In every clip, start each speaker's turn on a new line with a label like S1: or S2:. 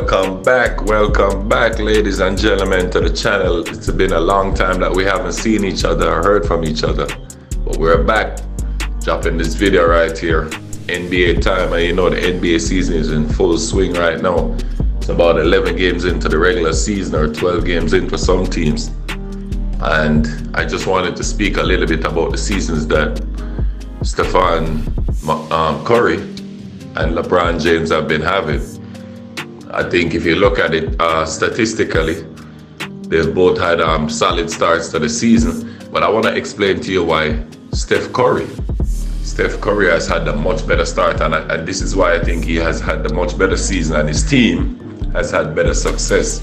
S1: welcome back, ladies and gentlemen, to the channel. It's been a long time that we haven't seen each other or heard from each other, but we're back, dropping this video right here. NBA time, and you know the NBA season is in full swing right now. It's about 11 games into the regular season, or 12 games in for some teams. And I just wanted to speak a little bit about the seasons that Steph Curry and LeBron James have been having. I think if you look at it statistically, they've both had solid starts to the season. But I want to explain to you why Steph Curry has had a much better start, and this is why I think he has had a much better season, and his team has had better success.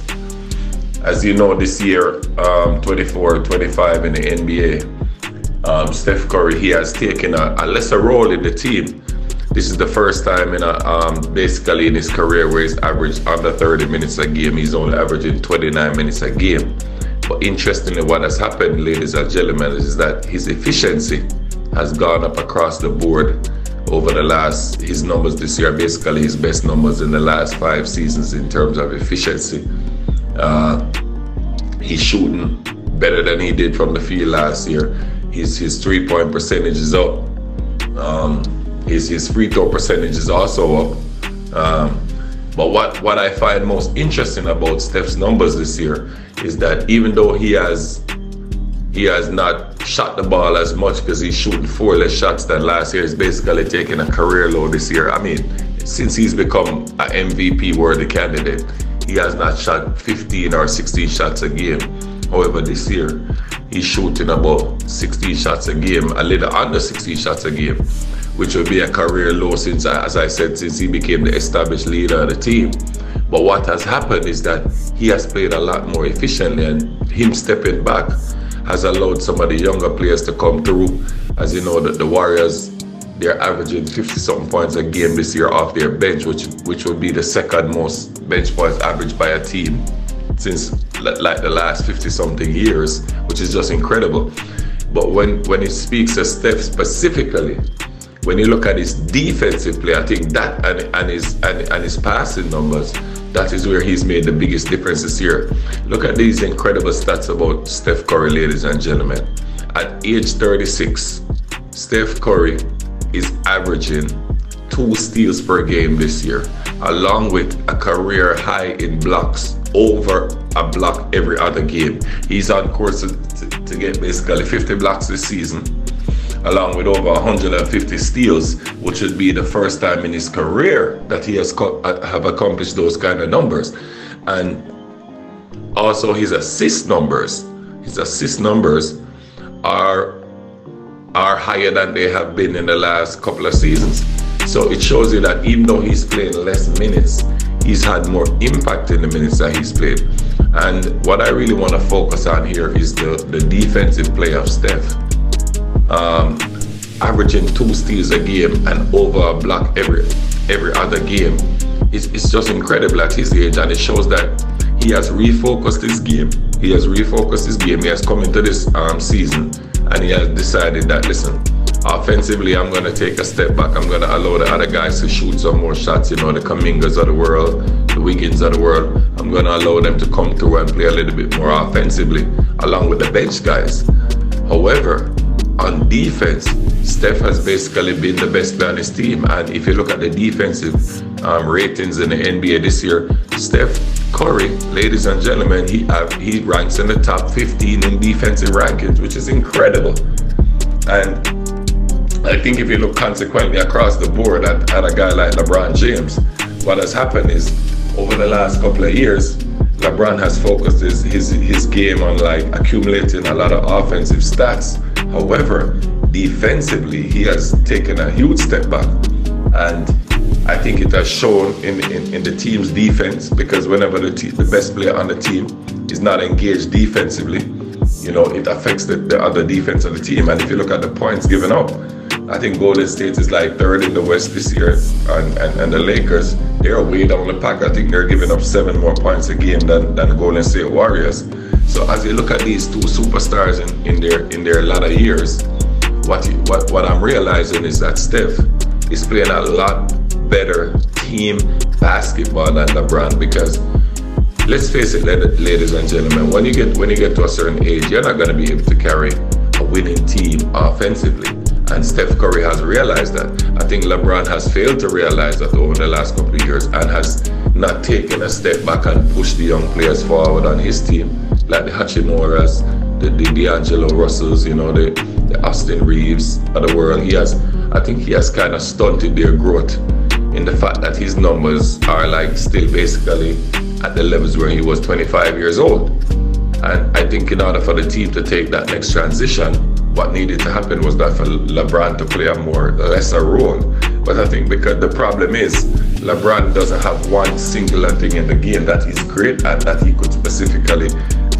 S1: As you know, this year, 24-25 in the NBA, Steph Curry, he has taken a lesser role in the team. This is the first time basically in his career where he's averaged under 30 minutes a game. He's only averaging 29 minutes a game. But interestingly, what has happened, ladies and gentlemen, is that his efficiency has gone up across the board over his numbers this year, basically his best numbers in the last 5 seasons in terms of efficiency. He's shooting better than he did from the field last year. His 3-point percentage is up. His free throw percentage is also up. But what I find most interesting about Steph's numbers this year is that even though he has not shot the ball as much, because he's shooting 4 less shots than last year, he's basically taking a career low this year. I mean, since he's become an MVP worthy candidate, he has not shot 15 or 16 shots a game. However, this year, he's shooting about 16 shots a game, a little under 16 shots a game, which will be a career low since, as I said, since he became the established leader of the team. But what has happened is that he has played a lot more efficiently, and him stepping back has allowed some of the younger players to come through. As you know, the Warriors, they're averaging 50-something points a game this year off their bench, which will be the second most bench points averaged by a team since like the last 50-something years, which is just incredible. But when he speaks to Steph specifically, when you look at his defensive play, I think that and his passing numbers, that is where he's made the biggest difference this year. Look at these incredible stats about Steph Curry, ladies and gentlemen. At age 36, Steph Curry is averaging 2 steals per game this year, along with a career high in blocks, over a block every other game. He's on course to get basically 50 blocks this season, along with over 150 steals, which would be the first time in his career that he has have accomplished those kind of numbers. And also his assist numbers are higher than they have been in the last couple of seasons. So it shows you that even though he's playing less minutes, he's had more impact in the minutes that he's played. And what I really want to focus on here is the defensive play of Steph. Averaging 2 steals a game and over a block every other game. It's just incredible at his age, and it shows that he has refocused his game. He has come into this season, and he has decided that, listen, offensively, I'm going to take a step back. I'm going to allow the other guys to shoot some more shots, you know, the Kumingas of the world, the Wiggins of the world. I'm going to allow them to come through and play a little bit more offensively, along with the bench guys. However, on defense, Steph has basically been the best player on his team. And if you look at the defensive ratings in the NBA this year, Steph Curry, ladies and gentlemen, he ranks in the top 15 in defensive rankings, which is incredible. And I think if you look consequently across the board at a guy like LeBron James, what has happened is over the last couple of years, LeBron has focused his game on like accumulating a lot of offensive stats. However, defensively, he has taken a huge step back, and I think it has shown in the team's defense, because whenever the best player on the team is not engaged defensively, you know, it affects the other defense of the team. And if you look at the points given up, I think Golden State is like 3rd in the West this year, and the Lakers, they're way down the pack. I think they're giving up 7 more points a game than the Golden State Warriors. So as you look at these 2 superstars in their latter years, what I'm realizing is that Steph is playing a lot better team basketball than LeBron, because let's face it, ladies and gentlemen, when you get to a certain age, you're not going to be able to carry a winning team offensively. And Steph Curry has realized that. I think LeBron has failed to realize that over the last couple of years and has not taken a step back and pushed the young players forward on his team, like the Hachimoras, the D'Angelo Russells, you know, the Austin Reeves of the world. I think he has kind of stunted their growth in the fact that his numbers are like still basically at the levels where he was 25 years old. And I think in order for the team to take that next transition, what needed to happen was that for LeBron to play a lesser role. But I think because the problem is LeBron doesn't have one singular thing in the game that he's great at, that he could specifically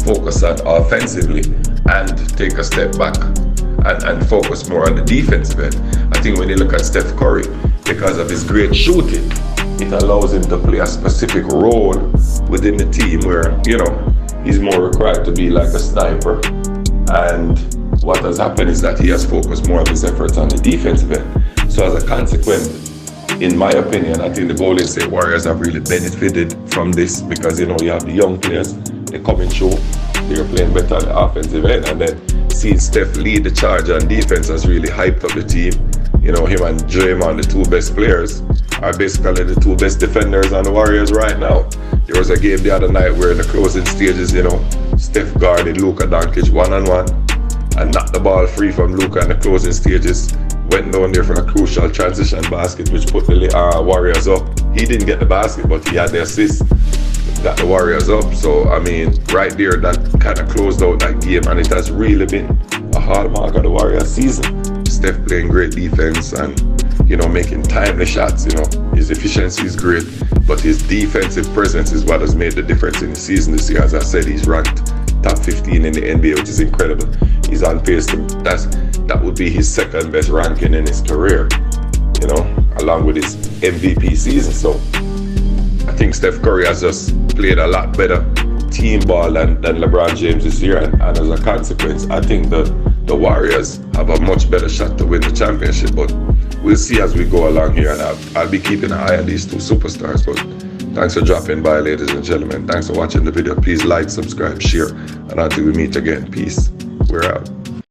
S1: focus on offensively and take a step back and focus more on the defensive end. I think when you look at Steph Curry, because of his great shooting, it allows him to play a specific role within the team where, you know, he's more required to be like a sniper. And what has happened is that he has focused more of his efforts on the defensive end. So as a consequence, in my opinion, I think the Golden State Warriors have really benefited from this, because, you know, you have the young players, they coming through, they're playing better on the offensive end, and then seeing Steph lead the charge on defense has really hyped up the team. You know, him and Draymond, the two best players, are basically the two best defenders on the Warriors right now. There was a game the other night where in the closing stages, you know, Steph guarded Luka Doncic one-on-one and knocked the ball free from Luka in the closing stages. Went down there for a crucial transition basket, which put the Warriors up. He didn't get the basket, but he had the assist, got the Warriors up. So, I mean, right there, that kind of closed out that game, and it has really been a hallmark of the Warriors season. Steph playing great defense and, you know, making timely shots. You know, his efficiency is great, but his defensive presence is what has made the difference in the season this year. As I said, he's ranked top 15 in the NBA, which is incredible. He's on pace to, that would be his second best ranking in his career, you know, along with his MVP season. So I think Steph Curry has just played a lot better team ball than LeBron James this year, and as a consequence, I think the Warriors have a much better shot to win the championship. But we'll see as we go along here, and I'll be keeping an eye on these two superstars. But thanks for dropping by, ladies and gentlemen. Thanks for watching the video. Please like, subscribe, share, and until we meet again, peace. We're out.